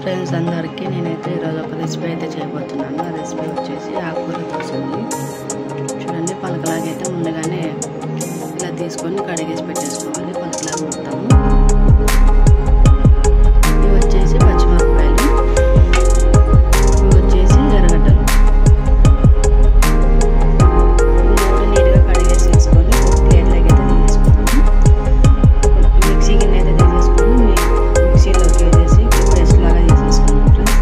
Friends అందరికీ నేనైతే ఈరోజు ఒక రెసిపీ అయితే చేయబోతున్నాను. ఆ రెసిపీ వచ్చేసి ఆకుకూర దోశ అండి. చూడండి, పలకలాగైతే ముందుగానే ఇలా తీసుకొని కడిగేసి పెట్టేసుకోవాలి. పలకలాగా మొత్తం ఇవి వచ్చేసి పచ్చిమిరపకాయలు, ఇవి వచ్చేసి ఎర్రగడ్డలు. మూడు నీట్గా కడిగేసి వేసుకొని ప్లేట్లోకి అయితే తీసేసుకున్నాను. మిక్సీ గిన్నె అయితే తీసేసుకొని మిక్సీలోకి వేసేసి పేస్ట్ లాగా తీసేసుకున్నాను ఫ్రెండ్స్.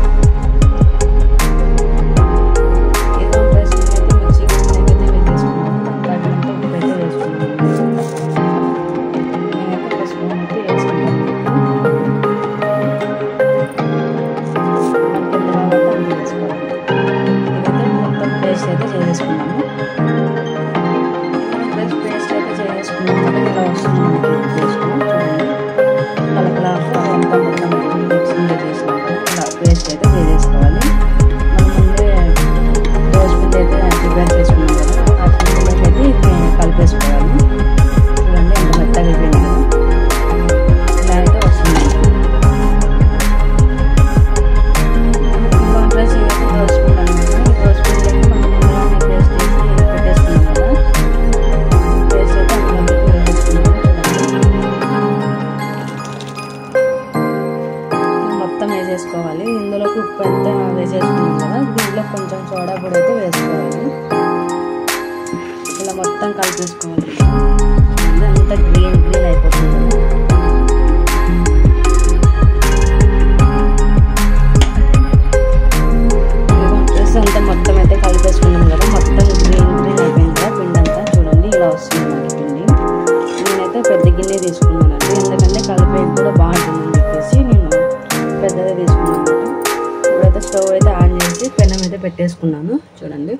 ఏదో పేస్ట్ అయితే మిక్సీ గిన్నె అయితే వేసేసుకున్నాను. తగినంత ఉప్పు అయితే వేసుకున్నాను. నేనైతే ఒక స్పూన్ అయితే వేసుకున్నాను. మొత్తం పేస్ట్ అయితే చేసేసుకున్నాము. పేస్ట్ అయితే చేసేసుకున్నాము. ఇలా వస్తుంది మనకి పేస్ట్. చూడండి, పలకలాగా అంతా మొత్తం మిక్సింగ్ చేసినాక ఇలా పేస్ట్ అయితే చేసేసుకోవాలి. మనం ముందే దోశ పిండి అయితే ప్రిపేర్ చేసుకున్నాం కదా, ఆ పిండిలోకి అయితే కలిపేసుకోవాలి. చూడండి, ఎంత మెత్తగా అయిపోయింది కదా, ఇలా అయితే వస్తుంది. ఇంకొక ఫ్రెండ్స్ అయితే దోశ పిండి అనమాట. ఈ దోశ పిండిలోకి మనం ముందుగానే పేస్ట్ చేసి పెట్టేసుకున్నాం కదా, పేస్ట్ అయితే అందులోకి వేసేసుకున్నాము. మొత్తం వేసేసుకోవాలి. ఇందులోకి ఉప్పు అయితే వేసేసుకున్నాం కదా, దీంట్లో కొంచెం సోడా పొడి అయితే వేసుకోవాలి. ఇలా మొత్తం కలిపేసుకోవాలి. అంతా గ్రీన్ గ్రీన్ అయిపోతుంది. అంతా మొత్తం అయితే కలిపేసుకున్నాం కదా, మొత్తం గ్రీన్ గ్రీన్ అయిపోయింది కదా పిండి అంతా. చూడండి, ఇలా వస్తుంది మనకి పిండి. నేనైతే పెద్ద గిన్నె తీసుకున్నానండి, ఎందుకంటే కలిపేది కూడా బాగుంటుందని చెప్పేసి నేను పెద్దగా తీసుకున్నాను. ఇప్పుడైతే స్టవ్ అయితే ఆన్ చేసి పెనం అయితే పెట్టేసుకున్నాను. చూడండి,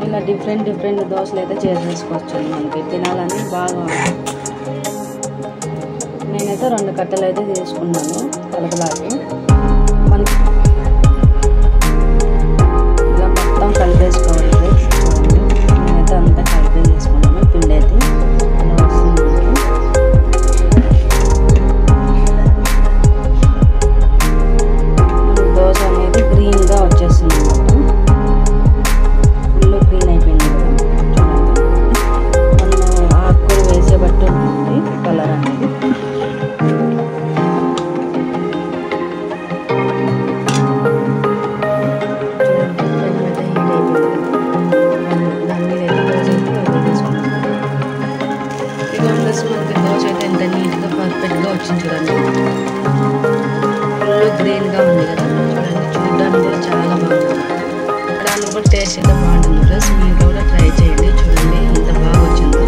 ఇలా డిఫరెంట్ డిఫరెంట్ దోశలు అయితే చేసేసుకోవచ్చు. మనకి తినాలని బాగా. నేనైతే 2 కట్టెలు అయితే తీసుకున్నాను పలకలాగా. మనకి ఇలా మొత్తం కలిపేసుకోవాలి. చూడండి, నేనైతే అంతా కలిపే చేసుకున్నాను. పిండి అయితే ఇలా వస్తుంది మనకి. దోశ అనేది గ్రీన్గా వచ్చేస్తుంది అన్నమాట. ఫుల్ గ్రీన్ అయిపోయింది కదా. చూడండి, మనం ఆకుకూర వేసే బట్టి ఉంటుంది కలర్ అనేది. మనకి దోశ అయితే ఎంత నీట్గా పర్ఫెక్ట్గా వచ్చింది. చూడండి, ఫుల్ గ్రీన్గా ఉంది కదా. చూడండి, చూడడానికి కూడా చాలా బాగుంది. దానికి కూడా టేస్ట్ అయితే బాగుంటుంది ఫ్రెండ్స్. మీరు కూడా ట్రై చేయండి. చూడండి, ఎంత బాగా వచ్చిందో.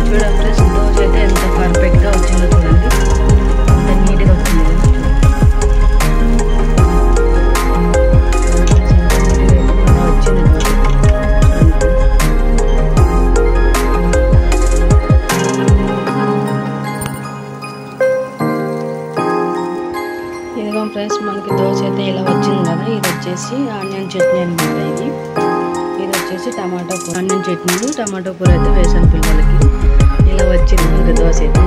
చూడండి ఫ్రెండ్స్, దోశ అయితే ఎంత పర్ఫెక్ట్గా వచ్చిందో. చూడండి, అంత నీట్గా వచ్చింది కదా. వచ్చింది దోశ. ఇదిగో ఫ్రెండ్స్, మనకి దోశ అయితే ఇలా వచ్చింది కదా. ఇది వచ్చేసి ఆనియన్ చట్నీ అనమాట. ఇది వచ్చేసి టమాటో కూర. ఆనియన్ చట్నీలు టమాటో కూర అయితే వేసాను పిల్లలకి. ఇలా వచ్చింది మనకి దోశ అయితే.